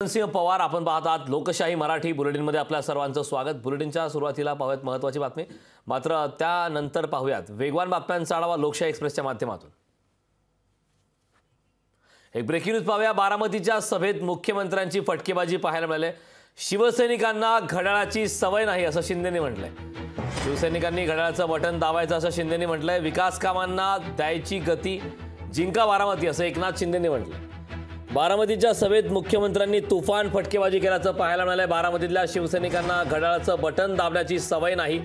सिंह पवार आपण पाहत आहात लोकशाही मराठी बुलेटिनमध्ये आपल्या सर्वांचं स्वागत। बुलेटिनच्या सुरुवातीला पाहूयात महत्त्वाची बातमी, मात्र त्यानंतर पाहूयात वेगवान बातम्यांचा आढावा लोकशाही एक्सप्रेसच्या माध्यमातून। एक ब्रेकिंग न्यूज पाहूया। बारामतीच्या सभेत मुख्यमंत्र्यांची फटकेबाजी पाहायला मिळाली। शिवसैनिकांना घड्याळाची सवय नाही असं शिंदेंनी म्हटलंय। शिवसैनिकांनी घड्याळाचं बटन दाबायचं असं शिंदेंनी म्हटलंय। विकास कामांना द्यायची गती, जिंका बारामती असं एकनाथ शिंदेंनी म्हटलंय। बारामतीच्या सभेत मुख्यमंत्र्यांनी तुफान फटकेबाजी केल्याचं पाहायला मिळालंय। बारामतीतल्या शिवसैनिकांना घड्याळाचं बटन दाबण्याची सवय नाही,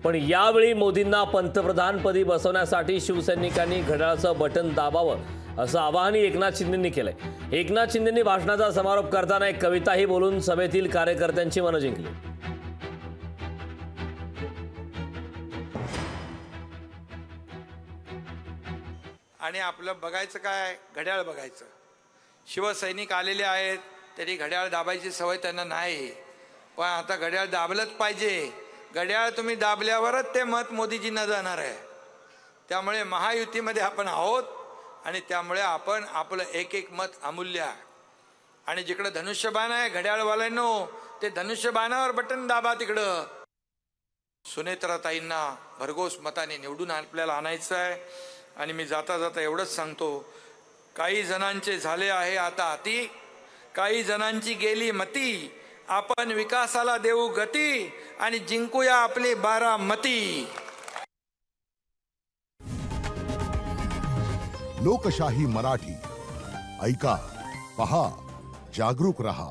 पण यावेळी मोदींना पंतप्रधानपदी बसवण्यासाठी शिवसैनिकांनी घड्याळाचं बटन दाबावं असं आवाहन एकनाथ शिंदेंनी केलंय। एकनाथ शिंदेंनी भाषणाचा समारोप करताना एक कविताही बोलून सभेतील कार्यकर्त्यांची मनं जिंकली। आणि आपलं बघायचं काय, घड्याळ बघायचं। शिवसैनिक आलेले आहेत, तरी घड्याळ दाबायची सवय त्यांना नाही, पण आता घड्याळ दाबलंच पाहिजे। घड्याळ तुम्ही दाबल्यावरच ते मत मोदीजींना जाणार आहे। त्यामुळे महायुतीमध्ये आपण आहोत आणि त्यामुळे आपण आपलं एक एक मत अमूल्य आहे। आणि जिकडे धनुष्यबाण आहे घड्याळवाल्यांनो, ते धनुष्यबाणावर बटन दाबा। तिकडं सुनेत्राताईंना भरघोस मताने निवडून आपल्याला आणायचं आहे। आणि मी जाता जाता एवढंच सांगतो, काही जणांचे झाले आहे आता अति, काही जणांची गेली मती। आपण विकासाला देऊ गती आणि जिंकूया आपली बारामती। लोकशाही मराठी ऐका, पहा, जागरूक रहा।